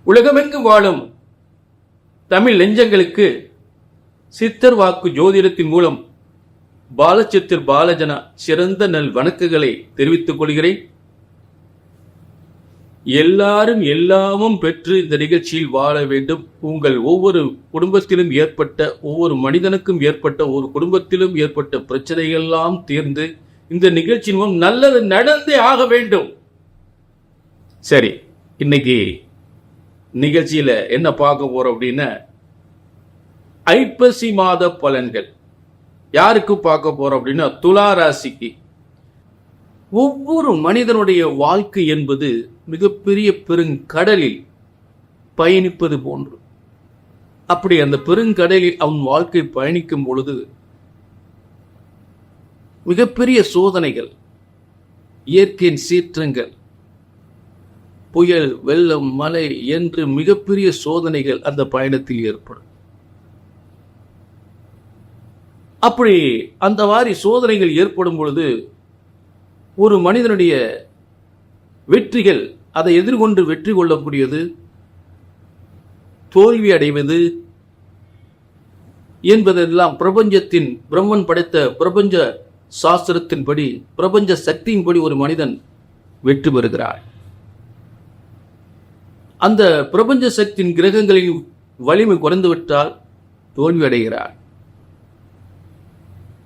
உலகமெங்கு வாழும் தமிழ் நெஞ்சங்களுக்கு சித்தர் வாக்கு ஜோதிடத்தின் மூலம் பாலச்சித்தர் பாலஜனா சிறந்த நல் வணக்கங்களை தெரிவித்துக் கொள்கிறேன். எல்லாரும் எல்லாமும் பெற்று இந்த நிகழ்ச்சியில் வாழ வேண்டும். உங்கள் ஒவ்வொரு குடும்பத்திலும் ஏற்பட்ட, ஒவ்வொரு மனிதனுக்கும் ஏற்பட்ட, ஒரு குடும்பத்திலும் ஏற்பட்ட பிரச்சனைகள் எல்லாம் தீர்ந்து இந்த நிகழ்ச்சியின் மூலம் நல்லது நடந்தே ஆக வேண்டும். சரி, இன்னைக்கு நிகழ்ச்சியில என்ன பார்க்க போறோம் அப்படின்னா, ஐப்பசி மாத பலன்கள் யாருக்கு பார்க்க போறோம் அப்படின்னா, துலா ராசிக்கு. ஒவ்வொரு மனிதனுடைய வாழ்க்கை என்பது மிகப்பெரிய பெருங்கடலில் பயணிப்பது போன்று. அப்படி அந்த பெருங்கடலில் அவன் வாழ்க்கை பயணிக்கும் பொழுது மிகப்பெரிய சோதனைகள், இயற்கையின் சீற்றங்கள், புயல், வெள்ளம், மழை என்று மிகப்பெரிய சோதனைகள் அந்த பயணத்தில் ஏற்படும். அப்படி அந்த மாதிரி சோதனைகள் ஏற்படும் பொழுது ஒரு மனிதனுடைய வெற்றிகள், அதை எதிர்கொண்டு வெற்றி கொள்ளக்கூடியது, தோல்வி அடைவது என்பதெல்லாம் பிரபஞ்சத்தின், பிரம்மன் படைத்த பிரபஞ்ச சாஸ்திரத்தின்படி, பிரபஞ்ச சக்தியின்படி ஒரு மனிதன் வெற்றி பெறுகிறார். அந்த பிரபஞ்ச சக்தியின் கிரகங்களின் வலிமை குறைந்துவிட்டால் தோல்வி அடைகிறார்.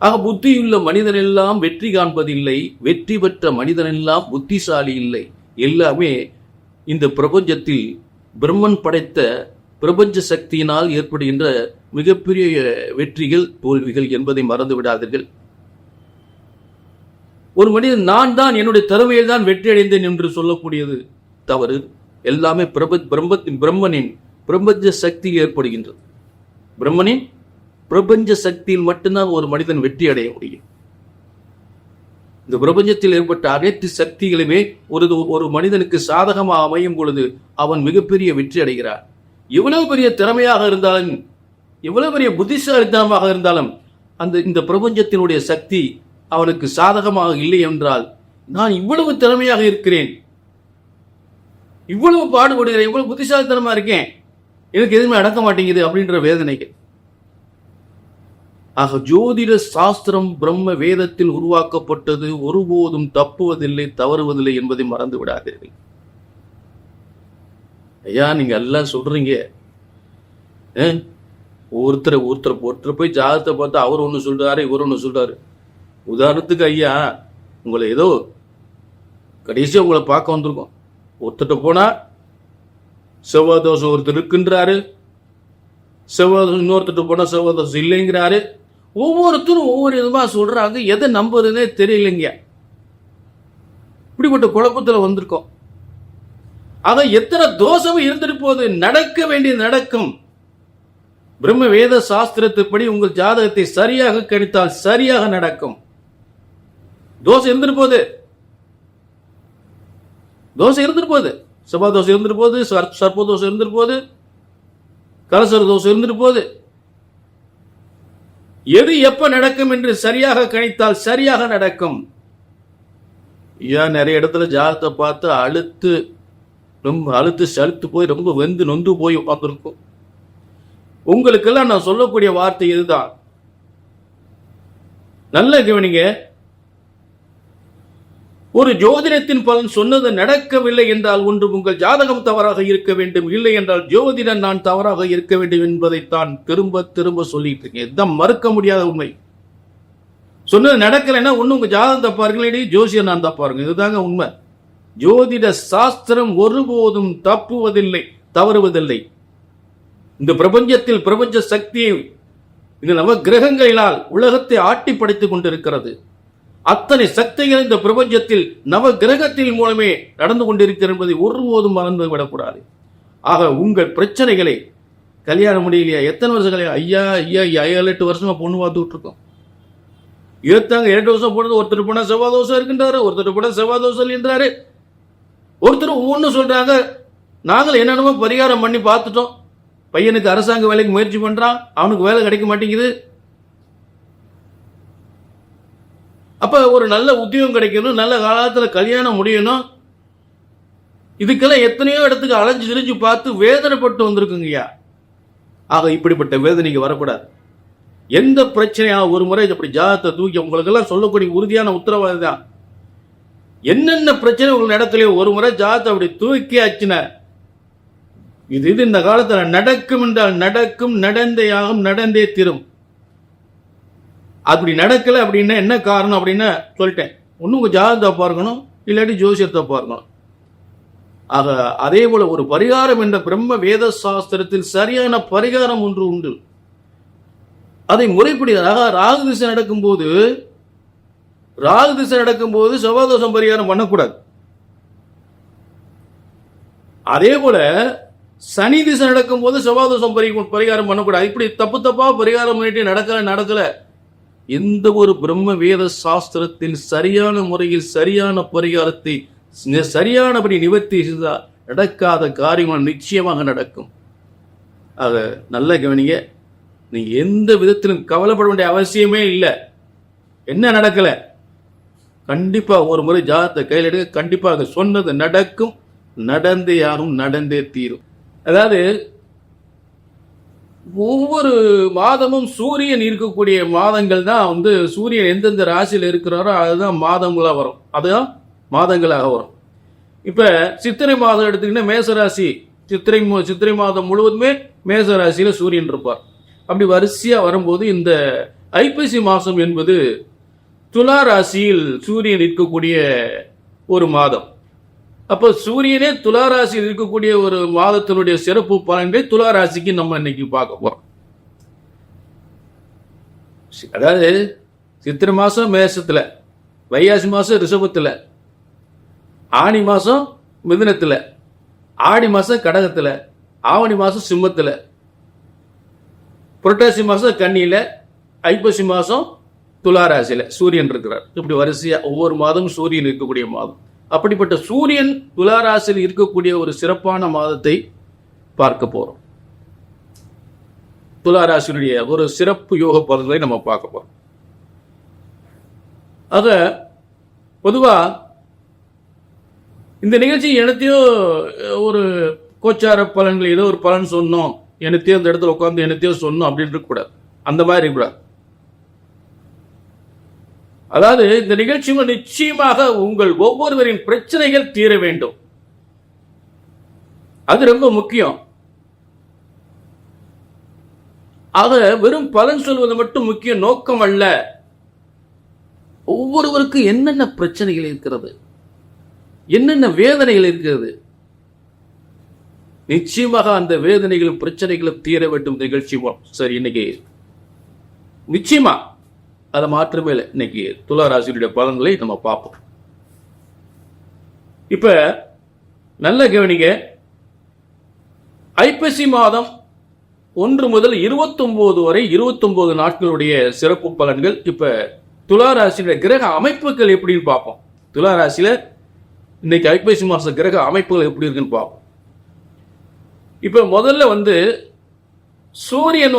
ஆக புத்தியுள்ள மனிதனெல்லாம் வெற்றி காண்பதில்லை, வெற்றி பெற்ற மனிதனெல்லாம் புத்திசாலி இல்லை. எல்லாமே இந்த பிரபஞ்சத்தில் பிரம்மன் படைத்த பிரபஞ்ச சக்தியினால் ஏற்படுகின்ற மிகப்பெரிய வெற்றிகள், தோல்விகள் என்பதை மறந்து விடாதீர்கள். ஒரு மனிதன் நான் தான் என்னுடைய திறமையில் தான் வெற்றி அடைந்தேன் என்று சொல்லக்கூடியது தவறு. எல்லாமே பிரம்மனின் பிரபஞ்ச சக்தியில் ஏற்படுகின்றது. பிரம்மனின் பிரபஞ்ச சக்தியில் மட்டும்தான் ஒரு மனிதன் வெற்றி அடைய முடியும். இந்த பிரபஞ்சத்தில் ஏற்பட்ட அனைத்து சக்திகளுமே ஒரு மனிதனுக்கு சாதகமாக அமையும் பொழுது அவன் மிகப்பெரிய வெற்றி அடைகிறார். எவ்வளவு பெரிய திறமையாக இருந்தாலும், எவ்வளவு பெரிய புத்திசாலித்தனமாக இருந்தாலும், இந்த பிரபஞ்சத்தினுடைய சக்தி அவனுக்கு சாதகமாக இல்லை என்றால், நான் இவ்வளவு திறமையாக இருக்கிறேன், இவ்வளவு பாடுபடுகிறேன், இவ்வளவு புத்திசாலித்தனமா இருக்கேன், எனக்கு எதுவுமே அடக்க மாட்டேங்குது அப்படின்ற வேதனைகள். ஆக ஜோதிட சாஸ்திரம் பிரம்ம வேதத்தில் உருவாக்கப்பட்டது, ஒருபோதும் தப்புவதில்லை, தவறுவதில்லை என்பதை மறந்து விடாதீர்கள். ஐயா, நீங்க எல்லாம் சொல்றீங்க, ஒருத்தர் போய் ஜாதகத்தை பார்த்தா அவர் ஒண்ணு சொல்றாரு, இவர் ஒண்ணு சொல்றாரு. உதாரணத்துக்கு ஐயா, உங்களை ஏதோ கடைசியா உங்களை பார்க்க வந்திருக்கோம். ஒருத்தட்ட போனா செவ்வாய் தோஷம் ஒருத்தர் இருக்குன்றாரு, செவ்வாய் இன்னொருத்தட்ட போனா செவ்வாய் தோஷம் இல்லைங்கிறாரு. ஒவ்வொருத்தரும் ஒவ்வொரு விதமா சொல்றாங்க. எதை நம்புறதுன்னே தெரியலைங்க. இப்படிப்பட்ட குழப்பத்தில் வந்திருக்கோம். ஆக எத்தனை தோஷமும் இருந்துட்டு போது, நடக்க வேண்டியது நடக்கும். பிரம்ம வேத சாஸ்திரத்துப்படி உங்கள் ஜாதகத்தை சரியாக கணித்தால் சரியாக நடக்கும். தோஷம் இருந்துட்டு போகுது, தோஷம் இருந்துட்டு போகுது, செவ்வாய் தோஷம் இருந்துட்டு போகுது, சர்ப்ப தோஷம் இருந்துட்டு போகுது, கலசர தோஷம் இருந்துட்டு போகுது. எது எப்ப நடக்கும் என்று சரியாக கணித்தால் சரியாக நடக்கும். ஏன் நிறைய இடத்துல ஜாதகத்தை பார்த்து அழுத்து சலுத்து போய் ரொம்ப வெந்து நொந்து போய் உட்கார்ந்துருக்கும். உங்களுக்கெல்லாம் நான் சொல்லக்கூடிய வார்த்தை இதுதான். நல்ல கவனிங்க. ஒரு ஜோதிடத்தின் பலன் சொன்னது நடக்கவில்லை என்றால் ஒன்று உங்கள் ஜாதகம் தவறாக இருக்க வேண்டும், இல்லை என்றால் ஜோதிடன் நான் தவறாக இருக்க வேண்டும் என்பதைத்தான் திரும்ப திரும்ப சொல்லிட்டு இருக்கேன். இதுதான் மறுக்க முடியாத உண்மை. சொன்னது நடக்கலைன்னா ஒண்ணு உங்க ஜாதகம் தப்பாருங்களே, ஜோசியம் நான் தப்பாருங்க. இதுதாங்க உண்மை. ஜோதிட சாஸ்திரம் ஒருபோதும் தப்புவதில்லை, தவறுவதில்லை. இந்த பிரபஞ்சத்தில் பிரபஞ்ச சக்தியை இந்த நவ கிரகங்களினால் உலகத்தை ஆட்டி படைத்துக் கொண்டிருக்கிறது. அத்தனை சக்திகள் இந்த பிரபஞ்சத்தில் நவ கிரகத்தின் மூலமே நடந்து கொண்டிருக்கிறது என்பதை ஒருபோதும் மறந்து விடக்கூடாது. ஆக உங்கள் பிரச்சனைகளை, கல்யாணம் முடியலையா, எத்தனை வருஷம் ஐயா 7-8 வருஷமா பொண்ணு பார்த்துக்கிட்டு இருக்கோம். ஏத்தாங்க 2 வருஷம் போனது, ஒருத்தர் போனா செவ்வாய் தோஷம் இருக்கின்றாரு, ஒருத்தர் போனா செவ்வாய் தோஷம் என்றாரு, ஒருத்தர் ஒவ்வொன்னு சொல்றாங்க. நாங்கள் என்னென்னமோ பரிகாரம் பண்ணி பார்த்துட்டோம். பையனுக்கு அரசாங்க வேலைக்கு முயற்சி பண்றான், அவனுக்கு வேலை கிடைக்க மாட்டேங்குது. அப்ப ஒரு நல்ல உத்தியோகம் கிடைக்கணும், நல்ல காலத்துல கல்யாணம் முடியணும், இதுக்கெல்லாம் எத்தனையோ இடத்துக்கு அலைஞ்சு திரிஞ்சு பார்த்து வேதனைப்பட்டு வந்திருக்குங்கய்யா. ஆக இப்படிப்பட்ட வேதனைக்கு வரக்கூடாது. எந்த பிரச்சனையா ஒரு முறை அப்படி ஜாதகத்தை தூக்கி உங்களுக்கு எல்லாம் சொல்லக்கூடிய உறுதியான உத்தரவாதம் தான். என்னென்ன பிரச்சனை உங்க இடத்துல ஒரு முறை ஜாதகத்தை அப்படி தூக்கி ஆச்சுன இது இந்த காலத்துல நடக்கும் என்றால் நடக்கும், நடந்தேயாகும், நடந்தே தீரும். அப்படி நடக்கல அப்படின்னா என்ன காரணம் அப்படின்னா சொல்லிட்டேன். ஒன்னும் உங்க ஜாதகத்தை பார்க்கணும், இல்லாட்டி ஜோசியத்தை பார்க்கணும். ஆக அதே போல ஒரு பரிகாரம் என்ற பிரம்ம வேத சாஸ்திரத்தில் சரியான பரிகாரம் ஒன்று உண்டு. அதை முறைப்படியாக ராகு திசை நடக்கும்போது செவ்வாதோஷம் பரிகாரம் பண்ணக்கூடாது. அதே போல சனி திசை நடக்கும்போது செவ்வாதோஷம் பரிகாரம் பண்ணக்கூடாது. இப்படி தப்பா பரிகாரம் பண்ணிட்டு நடக்கல. எந்த ஒரு பிரம்ம வேத சாஸ்திரத்தில் சரியான முறையில் சரியான பரிகாரத்தை சரியானபடி நிவர்த்தி செய்தால் நடக்காத காரியங்கள் நிச்சயமாக நடக்கும். ஆக நல்ல கவனிங்க. நீ எந்த விதத்திலும் கவலைப்பட வேண்டிய அவசியமே இல்லை. என்ன நடக்கல, கண்டிப்பா ஒரு முறை ஜாதகத்தை கையில் எடுக்க, கண்டிப்பாக சொன்னது நடக்கும், நடந்தே யாரும், நடந்தே தீரும். அதாவது ஒவ்வொரு மாதமும் சூரியன் இருக்கக்கூடிய மாதங்கள் தான் சூரியன் எந்தெந்த ராசியில் இருக்கிறாரோ அதுதான் மாதங்களா வரும், அதுதான் மாதங்களாக வரும். இப்ப சித்திரை மாதம் எடுத்துக்கிட்டா மேசராசி, சித்திரை மாதம் முழுவதுமே மேசராசியில சூரியன் இருப்பார். அப்படி வரிசையா வரும்போது இந்த ஐப்பசி மாசம் என்பது துலா ராசியில் சூரியன் இருக்கக்கூடிய ஒரு மாதம். அப்ப சூரியனே துலா ராசியில் இருக்கக்கூடிய ஒரு மாதத்தினுடைய சிறப்பு பலன்களை துலா ராசிக்கு நம்ம இன்னைக்கு பார்க்க போறோம். அதாவது சித்திரை மாசம் மேசத்துல, வைகாசி மாசம் ரிஷபத்துல, ஆனி மாசம் மிதுனத்துல, ஆடி மாசம் கடகத்துல, ஆவணி மாசம் சிம்மத்துல, புரட்டாசி மாசம் கன்னியில, ஐப்பசி மாசம் துளாராசியில சூரியன் இருக்கிறார். இப்படி வரிசையா ஒவ்வொரு மாதமும் சூரியன் இருக்கக்கூடிய மாதம். அப்படிப்பட்ட சூரியன் துளாராசியில் இருக்கக்கூடிய ஒரு சிறப்பான மாதத்தை பார்க்க போறோம். துளாராசியுடைய ஒரு சிறப்பு யோக பலன்களை நம்ம பார்க்க போறோம். ஆக பொதுவா இந்த நிகழ்ச்சி எனத்தையோ ஒரு கோச்சார பலன்கள் ஏதோ ஒரு பலன் சொன்னோம், எனத்தையோ அந்த இடத்துல உட்காந்து எனத்தையோ சொன்னோம் அப்படின்னு இருக்கக்கூடாது. அந்த மாதிரி இருக்கக்கூடாது. அதாவது இந்த நிகழ்ச்சி நிச்சயமாக உங்கள் ஒவ்வொருவரின் பிரச்சனைகள் தீர வேண்டும். அது ரொம்ப முக்கியம். ஆக வெறும் பலன் சொல்வது மட்டும் முக்கிய நோக்கம் அல்ல. ஒவ்வொருவருக்கும் என்னென்ன பிரச்சனைகள் இருக்கிறது, என்னென்ன வேதனைகள் இருக்கிறது, நிச்சயமாக அந்த வேதனைகளும் பிரச்சனைகளும் தீர வேண்டும் நிகழ்ச்சி. சரி, இன்னைக்கு நிச்சயமா அதை மாற்றமே இல்லை. இன்னைக்கு துலா ராசியுடைய பலன்களை நம்ம பார்ப்போம். இப்ப நல்ல கவனிங்க. ஐப்பசி மாதம் 1 முதல் 29 வரை 29 நாட்களுடைய சிறப்பு பலன்கள். இப்ப துலா ராசியுடைய கிரக அமைப்புகள் எப்படின்னு பார்ப்போம். துலா ராசியில இன்னைக்கு ஐப்பசி மாச கிரக அமைப்புகள் எப்படி இருக்குன்னு பார்ப்போம். இப்ப முதல்ல சூரியன்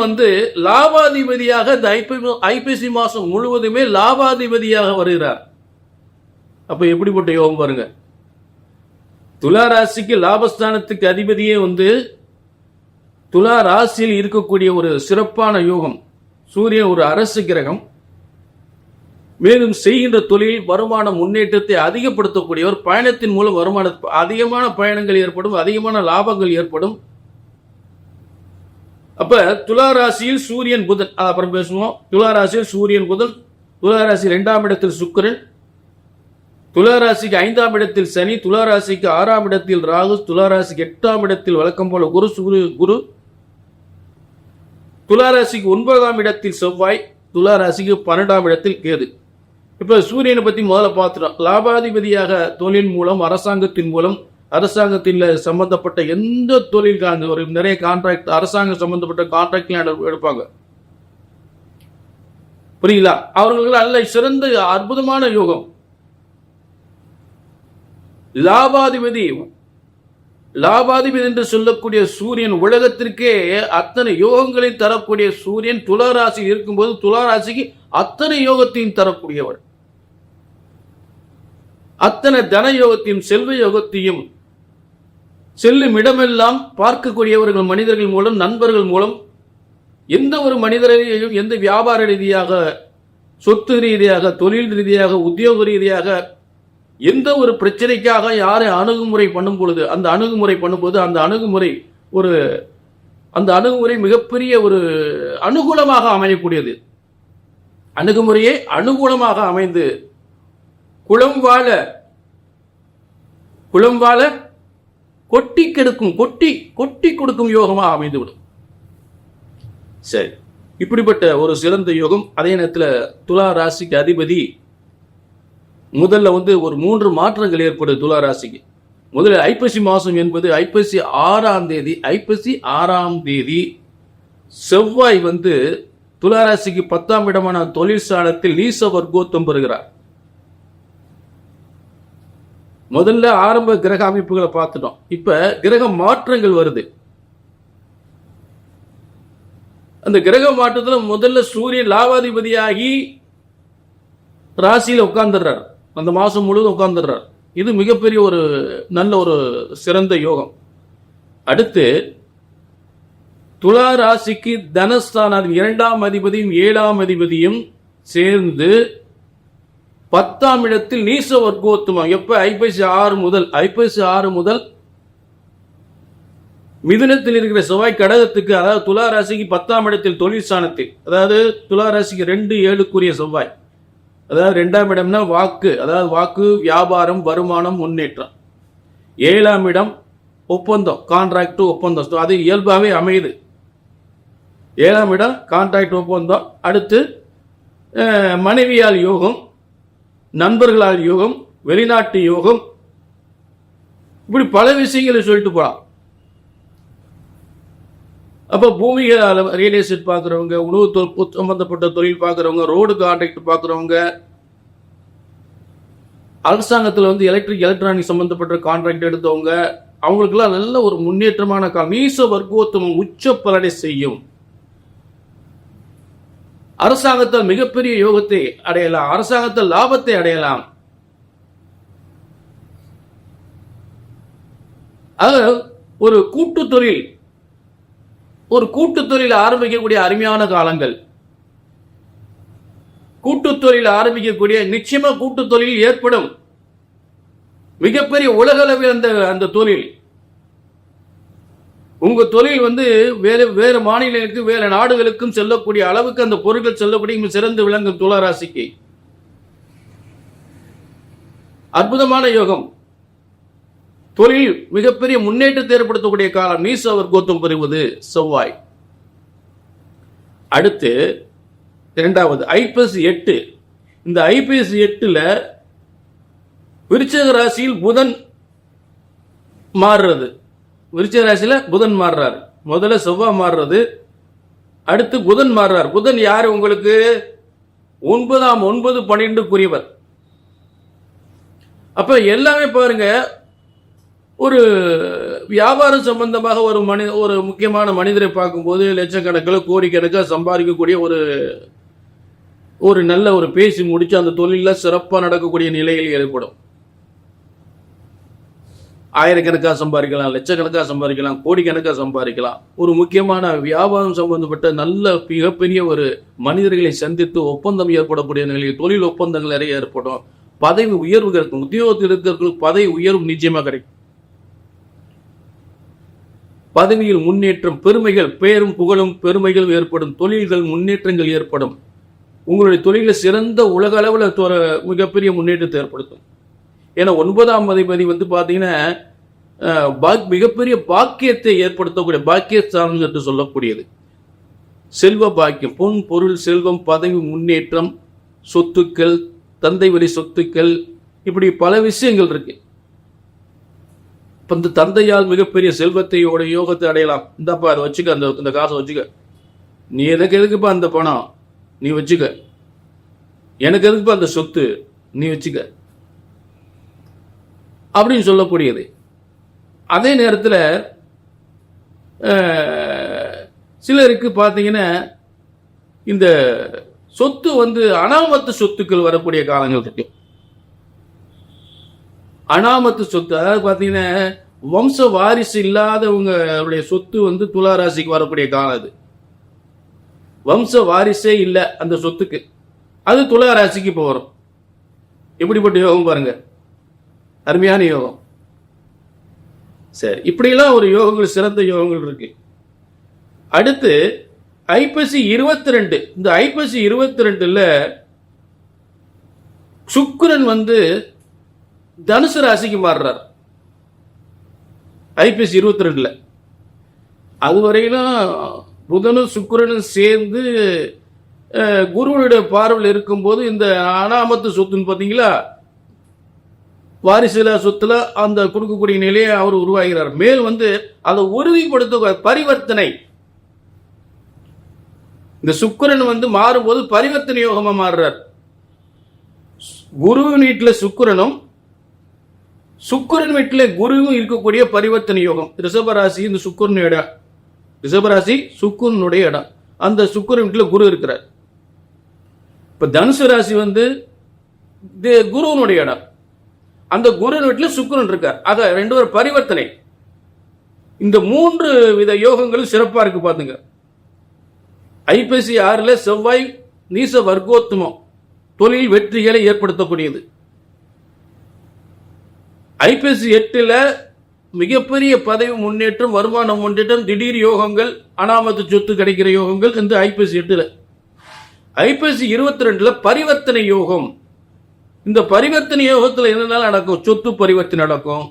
லாபாதிபதியாக இந்த ஐப்பசி மாசம் முழுவதுமே லாபாதிபதியாக வருகிறார். அப்ப எப்படிப்பட்ட யோகம் பாருங்க. துலா ராசிக்கு லாபஸ்தானத்துக்கு அதிபதியே துலா ராசியில் இருக்கக்கூடிய ஒரு சிறப்பான யோகம். சூரியன் ஒரு அரசு கிரகம். மேலும் செய்கின்ற தொழில் வருமான முன்னேற்றத்தை அதிகப்படுத்தக்கூடியவர். பயணத்தின் மூலம் வருமான அதிகமான பயணங்கள் ஏற்படும், அதிகமான லாபங்கள் ஏற்படும். அப்ப துலா ராசியில் சூரியன் புதன், அப்புறம் பேசுவோம். துலா ராசியில் சூரியன் புதன், துலா ராசி 2ஆம் இடத்தில் சுக்கிரன், துலா ராசிக்கு 5ஆம் இடத்தில் சனி, துலா ராசிக்கு 6ஆம் இடத்தில் ராகு, துலா ராசிக்கு 8ஆம் இடத்தில் வழக்கம் போல குரு, துலா ராசிக்கு 9ஆம் இடத்தில் செவ்வாய், துலா ராசிக்கு 12ஆம் இடத்தில் கேது. இப்ப சூரியனை பத்தி முதல்ல பார்த்துட்டோம். லாபாதிபதியாக தொழில் மூலம், அரசாங்கத்தின் மூலம், அரசாங்கத்தில் சம்பந்தப்பட்ட எந்த தொழில் ஒரு நிறைய கான்ட்ராக்ட், அரசாங்கம் சம்பந்தப்பட்ட கான்ட்ராக்ட் எடுப்பாங்க, புரியுங்களா? அவர்களுக்கு நல்ல சிறந்த அற்புதமான யோகம். லாபாதிபதி என்று சொல்லக்கூடிய சூரியன் உலகத்திற்கே அத்தனை யோகங்களை தரக்கூடிய சூரியன் துலா ராசி இருக்கும்போது துலா ராசிக்கு அத்தனை யோகத்தையும் தரக்கூடியவர். அத்தனை தன யோகத்தையும் செல்வ யோகத்தையும் செல்லும் இடமெல்லாம் பார்க்கக்கூடியவர்கள் மனிதர்கள் மூலம், நண்பர்கள் மூலம், எந்த ஒரு மனிதரையும் எந்த வியாபார ரீதியாக, சொத்து ரீதியாக, தொழில் ரீதியாக, உத்தியோக ரீதியாக எந்த ஒரு பிரச்சனைக்காக யாரை அணுகுமுறை பண்ணும் பொழுது அந்த அணுகுமுறை மிகப்பெரிய ஒரு அனுகூலமாக அமையக்கூடியது. அணுகுமுறையே அனுகூலமாக அமைந்து குளம் வாழ கொட்டி கெடுக்கும், கொட்டி கொடுக்கும் யோகமாக அமைந்துவிடும். சரி, இப்படிப்பட்ட ஒரு சிறந்த யோகம். அதே நேரத்தில் துலா ராசிக்கு அதிபதி முதல்ல ஒரு 3 மாற்றங்கள் ஏற்படுது துலா ராசிக்கு. முதல்ல ஐப்பசி மாசம் என்பது ஐப்பசி 6ஆம் தேதி செவ்வாய் துலா ராசிக்கு 10ஆம் இடமான தொழில் ஸ்தானத்தில் நீச வர்க்கோத்தம் பெறுகிறார். முதல்ல ஆரம்ப கிரக அமைப்புகளை பார்த்துட்டோம். இப்ப கிரக மாற்றங்கள் வருது. அந்த கிரக மாற்றத்தில் முதல்ல சூரியன் லாபாதிபதியாகி ராசியில உட்கார்ந்துடுறார். அந்த மாசம் முழுவதும் உட்கார்ந்துடுறார். இது மிகப்பெரிய ஒரு நல்ல ஒரு சிறந்த யோகம். அடுத்து துலா ராசிக்கு தனஸ்தானம் 2ஆம் அதிபதியும் 7ஆம் அதிபதியும் சேர்ந்து 10ஆம் இடத்தில் நீச வர்க்கோத்தமம். எப்ப? ஐப்பசி 6 முதல் மிதுனத்தில் இருக்கிற செவ்வாய் கடகத்துக்கு, அதாவது துலா ராசிக்கு 10ஆம் இடத்தில் தொழில் ஸ்தானத்தில், அதாவது துலா ராசிக்கு 2-7க்குரிய செவ்வாய், அதாவது 2ஆம் இடம்னா வாக்கு, அதாவது வாக்கு, வியாபாரம், வருமானம், முன்னேற்றம். 7ஆம் இடம் ஒப்பந்தம், கான்ட்ராக்ட், ஒப்பந்தம். அது இயல்பாகவே அமையுது. 7ஆம் இடம் கான்ட்ராக்ட், ஒப்பந்தம். அடுத்து மனைவியால் யோகம், நண்பர்களால் யோகம், வெளிநாட்டு யோகம், இப்படி பல விஷயங்களை சொல்லிட்டு போலாம். அப்போ பூமிக ரியல் எஸ்டேட் பார்க்குறவங்க, உணவு சம்பந்தப்பட்ட தொழில் பார்க்குறவங்க, ரோடு கான்ட்ராக்ட் பார்க்குறவங்க, அரசாங்கத்தில் எலக்ட்ரானிக் சம்பந்தப்பட்ட கான்ட்ராக்ட் எடுத்தவங்க, அவங்களுக்கெல்லாம் நல்ல ஒரு முன்னேற்றமான காலம். நீச வர்க்கோத்தமம் உச்ச பலனை செய்யும். அரசாங்கத்தால் மிகப்பெரிய யோகத்தை அடையலாம். அரசாங்கத்தால் லாபத்தை அடையலாம். ஒரு கூட்டு தொழில் ஆரம்பிக்கக்கூடிய அருமையான காலங்கள். கூட்டு தொழில் ஆரம்பிக்கக்கூடிய, நிச்சயமா கூட்டு தொழில் ஏற்படும். மிகப்பெரிய உலகளவில் அந்த தொழில், உங்க தொழில் வேறு மாநிலங்களுக்கு, வேறு நாடுகளுக்கும் செல்லக்கூடிய அளவுக்கு அந்த பொருட்கள் செல்லக்கூடிய சிறந்து விளங்கும் துலா ராசிக்கு அற்புதமான யோகம். தொழில் மிகப்பெரிய முன்னேற்றத்தை ஏற்படுத்தக்கூடிய காலம். நீச வர்க்கோத்தம் பெறுவது செவ்வாய். அடுத்து 2வது ஐப்பசி 8. இந்த ஐப்பசி 8ல விருச்சிக ராசியில் புதன் மாறுறது. விருச்சிக ராசியில புதன் மாறுறாரு. முதல்ல செவ்வாய் மாறுறது, அடுத்து புதன் மாறுறார். புதன் யாரு? உங்களுக்கு 9-12 அப்ப எல்லாமே பாருங்க, ஒரு வியாபாரம் சம்பந்தமாக ஒரு முக்கியமான மனிதரை பார்க்கும்போது லட்சக்கணக்கில், கோடிக்கணக்கில் சம்பாதிக்கக்கூடிய ஒரு நல்ல ஒரு பேசி முடிச்சு அந்த தொழில சிறப்பாக நடக்கக்கூடிய நிலையில் ஏற்படும். ஆயிரக்கணக்காக சம்பாதிக்கலாம், லட்சக்கணக்காக சம்பாதிக்கலாம், கோடிக்கணக்காக சம்பாதிக்கலாம். ஒரு முக்கியமான வியாபாரம் சம்பந்தப்பட்ட நல்ல மிகப்பெரிய ஒரு மனிதர்களை சந்தித்து ஒப்பந்தம் ஏற்படக்கூடிய நிலையில் தொழில் ஒப்பந்தங்கள் நிறைய ஏற்படும். பதவி உயர்வு கிடைக்கும். உத்தியோகத்தில் இருக்கிறவர்களுக்கு பதவி உயர்வு நிச்சயமாக கிடைக்கும். பதவியில் முன்னேற்றம், பெருமைகள், பேரும் புகழும் பெருமைகள் ஏற்படும். தொழில்கள் முன்னேற்றங்கள் ஏற்படும். உங்களுடைய தொழிலில் சிறந்த உலக அளவில் மிகப்பெரிய முன்னேற்றத்தை ஏற்படுத்தும். ஏன்னா 9ஆம் அதிபதி பார்த்தீங்கன்னா மிகப்பெரிய பாக்கியத்தை ஏற்படுத்தக்கூடிய பாக்கியஸ்தானம் என்று சொல்லக்கூடியது. செல்வ பாக்கியம், பொன் பொருள் செல்வம், பதவி முன்னேற்றம், சொத்துக்கள், தந்தை வழி சொத்துக்கள், இப்படி பல விஷயங்கள் இருக்கு. இந்த தந்தையால் மிகப்பெரிய செல்வத்தையோட யோகத்தை அடையலாம். இந்தப்பா அதை வச்சுக்க, அந்த காசை வச்சுக்க. நீ எதுக்குப்பா அந்த பணம் நீ வச்சுக்க, எனக்கு எதுக்குப்பா அந்த சொத்து நீ வச்சுக்க அப்படின்னு சொல்லக்கூடியது. அதே நேரத்தில் சிலருக்கு பார்த்தீங்கன்னா இந்த சொத்து அனாமத்து சொத்துக்கள் வரக்கூடிய காலங்கள் இருக்கு. அனாமத்து சொத்து, அதாவது பார்த்தீங்கன்னா வம்ச வாரிசு இல்லாதவங்களுடைய சொத்து துலா ராசிக்கு வரக்கூடிய காலம் அது. வம்ச வாரிசே இல்லை அந்த சொத்துக்கு, அது துலா ராசிக்கு இப்போ வரும். எப்படிப்பட்ட யோகம் பாருங்க, அருமையான யோகம். சரி, இப்படியெல்லாம் ஒரு யோகங்கள், சிறந்த யோகங்கள் இருக்கு. அடுத்து ஐப்பசி 22. இந்த ஐப்பசி 22ல சுக்கிரன் தனுசு ராசிக்கு மாறுறார். ஐப்பசி 22ல அதுவரையிலும் புதனும் சுக்கிரனும் சேர்ந்து குருவனுடைய பார்வையில் இருக்கும்போது இந்த அனாமத்து சொத்துன்னு பார்த்தீங்களா, வாரிசுல சொத்துல அந்த கொடுக்கக்கூடிய நிலையை அவர் உருவாகிறார். மேல் அதை உறுதிப்படுத்த பரிவர்த்தனை, இந்த சுக்கிரன் மாறும்போது பரிவர்த்தனை யோகமா மாறுறார். குருவின் வீட்டில் சுக்கிரனும் சுக்கிரன் வீட்டில் குருவும் இருக்கக்கூடிய பரிவர்த்தனை யோகம். ரிஷபராசி இந்த சுக்கிரனுடைய இடம், ரிஷபராசி சுக்கிரனுடைய இடம். அந்த சுக்கிரன் வீட்டில் குரு இருக்கிறார். இப்ப தனுசு ராசி குருவனுடைய இடம், அந்த குரு வீட்டில் சுக்கிரன் இருக்கார். ஆக ரெண்டு பேர் பரிவர்த்தனை. இந்த 3 வித யோகங்கள் சிறப்பா இருக்கு பாத்துங்க. ஐப்பசி 6ல செவ்வாய் நீச வர்க்கோத்தமம், தொழில் வெற்றிகளை ஏற்படுத்தக்கூடியது. ஐப்பசி 8ல மிகப்பெரிய பதவி முன்னேற்றம், வருமான முன்னேற்றம், திடீர் யோகங்கள், அனாமத்து சொத்து கிடைக்கிற யோகங்கள் இந்த ஐப்பசி 8ல. ஐப்பசி 22ல பரிவர்த்தனை யோகம். இந்த பரிவர்த்தனை யோகத்தில் என்னென்ன நடக்கும்? சொத்து பரிவர்த்தனை நடக்கும்,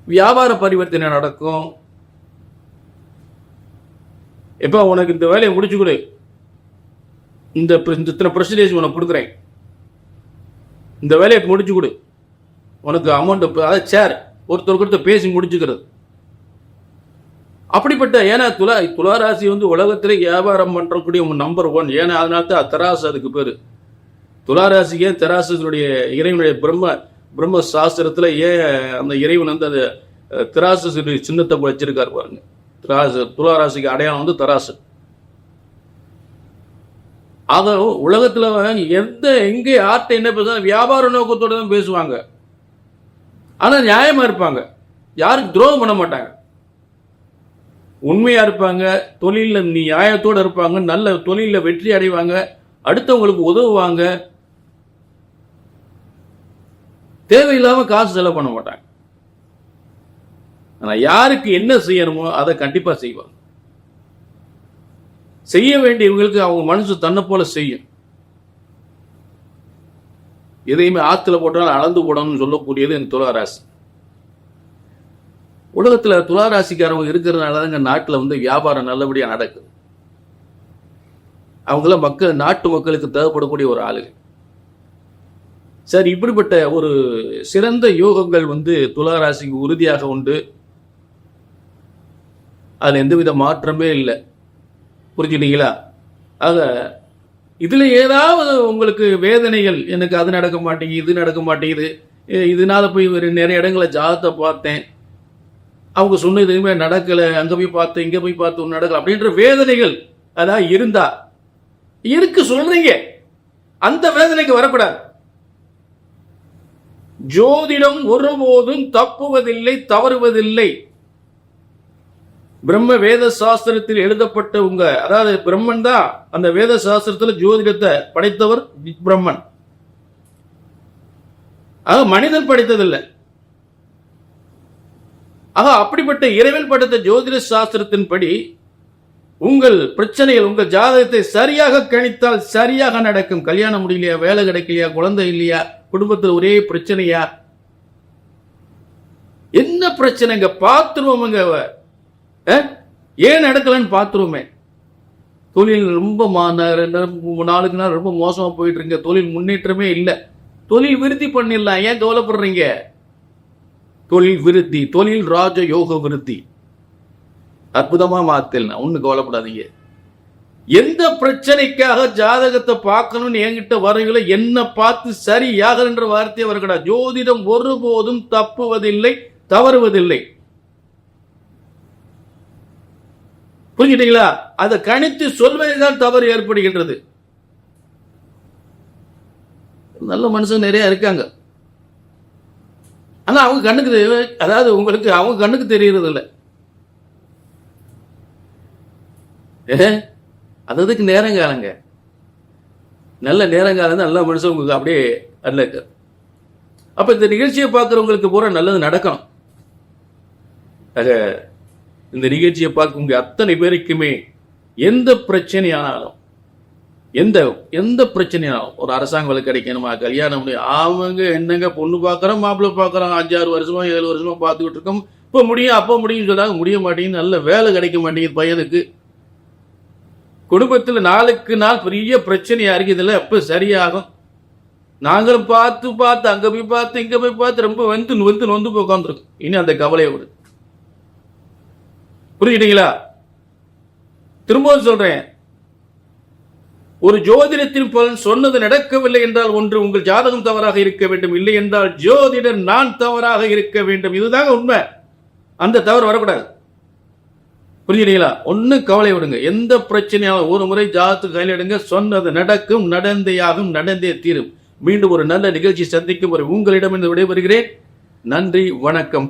வியாபார பரிவர்த்தனை நடக்கும். எப்ப உனக்கு இந்த வேலையை முடிச்சு கொடு, இந்த பர்சன்டேஜ் உனக்கு கொடுக்குறேன், இந்த வேலையை முடிச்சு கொடு, உனக்கு அமௌண்ட், அதாவது சேர் ஒருத்தர் பேசி முடிச்சுக்கிறது. அப்படிப்பட்ட, ஏன்னா துளாராசி உலகத்திலே வியாபாரம் பண்றக்கூடிய நம்பர் 1. ஏன்னா அதனால தான் தராசு அதுக்கு பேரு. துளாராசிக்கு தராசுடைய இறைவனுடைய பிரம்ம சாஸ்திரத்துல ஏன் அந்த இறைவன் அந்த தராசு சின்னத்தை வச்சிருக்காரு பாருங்க. துளாராசிக்கு அடையாளம் தராசு. ஆக உலகத்துல எங்கே ஆர்ட் என்ன பேசுவாங்க, வியாபார நோக்கத்தோட தான் பேசுவாங்க. ஆனா நியாயமா இருப்பாங்க, யாருக்கு துரோகம் பண்ண மாட்டாங்க, உண்மையா இருப்பாங்க, தொழில நியாயத்தோட இருப்பாங்க, நல்ல தொழில வெற்றி அடைவாங்க, அடுத்தவங்களுக்கு உதவுவாங்க, தேவையில்லாம காசு செலவு பண்ண மாட்டாங்க. ஆனா யாருக்கு என்ன செய்யணுமோ அதை கண்டிப்பா செய்வாங்க. செய்ய வேண்டியவங்களுக்கு அவங்க மனசு தன்னை போல செய்யும். எதையுமே ஆத்துல போட்டாலும் அளந்து போடணும்னு சொல்லக்கூடியது இந்த துளாராசி. உலகத்துல துளாராசிக்காரவங்க இருக்கிறதுனாலதான் நாட்டுல வியாபாரம் நல்லபடியா நடக்குது. அவங்கள நாட்டு மக்களுக்கு தேவைப்படக்கூடிய ஒரு ஆளுங்க. சரி, இப்படிப்பட்ட ஒரு சிறந்த யோகங்கள் துளாராசிக்கு உறுதியாக உண்டு. அதுல எந்தவித மாற்றமே இல்லை. புரிஞ்சுட்டீங்களா? ஆக இதுல ஏதாவது உங்களுக்கு வேதனைகள், எனக்கு அது நடக்க மாட்டேங்குது, இது நடக்க மாட்டேங்குது, இதனால போய் நிறைய இடங்களை ஜாதகத்தை பார்த்தேன், அவங்க சொன்ன எதுவுமே நடக்கல, அங்க போய் பார்த்தேன், இங்க போய் பார்த்து ஒன்று நடக்கல அப்படின்ற வேதனைகள் அதான் இருந்தா இருக்கு சொல்றீங்க, அந்த வேதனைக்கு வரக்கூடாது. ஜோதிடம் ஒருபோதும் தப்புவதில்லை, தவறுவதில்லை. பிரம்ம வேத சாஸ்திரத்தில் எழுதப்பட்ட அதாவது பிரம்மன் தான் அந்த வேத சாஸ்திரத்தில் ஜோதிடத்தை படைத்தவர் பிரம்மன். ஆக மனிதன் படைத்ததில்லை. ஆக அப்படிப்பட்ட இறைவன் படைத்த ஜோதிட சாஸ்திரத்தின்படி உங்கள் பிரச்சனைகள், உங்கள் ஜாதகத்தை சரியாக கணித்தால் சரியாக நடக்கும். கல்யாணம் முடியலையா, வேலை கிடைக்கலையா, குழந்தை இல்லையா, குடும்பத்தில் ஒரே பிரச்சனையா, என்ன பிரச்சனைங்க பார்த்துருவோமுங்க. ஏன் நடக்கலன்னு பார்த்துருவோமே. தொழில் ரொம்ப நாளுக்கு நாள் ரொம்ப மோசமா போயிட்டு இருங்க, தொழில் முன்னேற்றமே இல்லை, தொழில் விருத்தி பண்ணிடலாம், ஏன் கவலைப்படுறீங்க? தொழில் விருத்தி, தொழில் ராஜ யோக விருத்தி அற்புதமா மாத்தலாம், ஒண்ணு கவலைப்படாதீங்க. எந்த பிரச்சனைக்காக ஜாதகத்தை பார்க்கணும்னு என்கிட்ட வரீங்களோ என்ன பார்த்து சரியாகன்ற வார்த்தையை வரக்கூடா. ஜோதிடம் ஒருபோதும் தப்புவதில்லை, தவறுவதில்லை. புரிஞ்சுட்டீங்களா? அதை கணித்து சொல்வதுதான் தவறு ஏற்படுகின்றது. நல்ல மனுஷன் நிறைய இருக்காங்க, ஆனா அவங்க கண்ணுக்கு அதாவது உங்களுக்கு அவங்க கண்ணுக்கு தெரியறது இல்லை. அதுக்கு நேரங்காலங்க, நல்ல நேரங்காலம், நல்ல மனுஷன் உங்களுக்கு அப்படியே அல்ல. அப்ப இந்த நிகழ்ச்சியை பார்க்கறவங்களுக்கு பூரா நல்லது நடக்கணும். இந்த நிகழ்ச்சியை பார்க்க அத்தனை பேருக்குமே எந்த பிரச்சனையானாலும், எந்த பிரச்சனையானாலும், ஒரு அரசாங்க வேலை கிடைக்கணுமா, கல்யாணம் அவங்க என்னங்க பொண்ணு பார்க்கறோம், மாப்பிள்ளை பார்க்கறோம், 5-6 வருஷமா 7 வருஷமா பார்த்துக்கிட்டு இருக்கோம், இப்போ முடியும் அப்போ முடியும் சொன்னாங்க, முடிய மாட்டேங்குது. நல்ல வேலை கிடைக்க மாட்டேங்குது பையனுக்கு. குடும்பத்தில் நாளுக்கு நாள் பெரிய பிரச்சனையா இருக்குதுல்ல, எப்ப சரியாகும்? நாங்களும் பார்த்து அங்க போய் பார்த்து இங்க போய் பார்த்து ரொம்ப வந்து உட்காந்துருக்கோம். இனி அந்த கவலையை விடு. புரிஞ்சுட்டீங்களா? திரும்பவும் சொல்றேன், ஒரு ஜோதிடத்தின் பலன் சொன்னது நடக்கவில்லை என்றால் ஒன்று உங்கள் ஜாதகம் தவறாக இருக்க வேண்டும், இல்லை என்றால் ஜோதிடர் நான் தவறாக இருக்க வேண்டும். இதுதாங்க உண்மை. அந்த தவறு வரக்கூடாது. புரிஞ்சுட்டீங்களா? ஒன்னும் கவலை விடுங்க. எந்த பிரச்சனையாலும் ஒரு முறை ஜாதகத்துக்கு கையில் எடுங்க, சொன்னது நடக்கும், நடந்தேயாகும், நடந்தே தீரும். மீண்டும் ஒரு நல்ல நிகழ்ச்சி சந்திக்கும் வரை உங்களிடமிருந்து விடைபெறுகிறேன். நன்றி, வணக்கம்.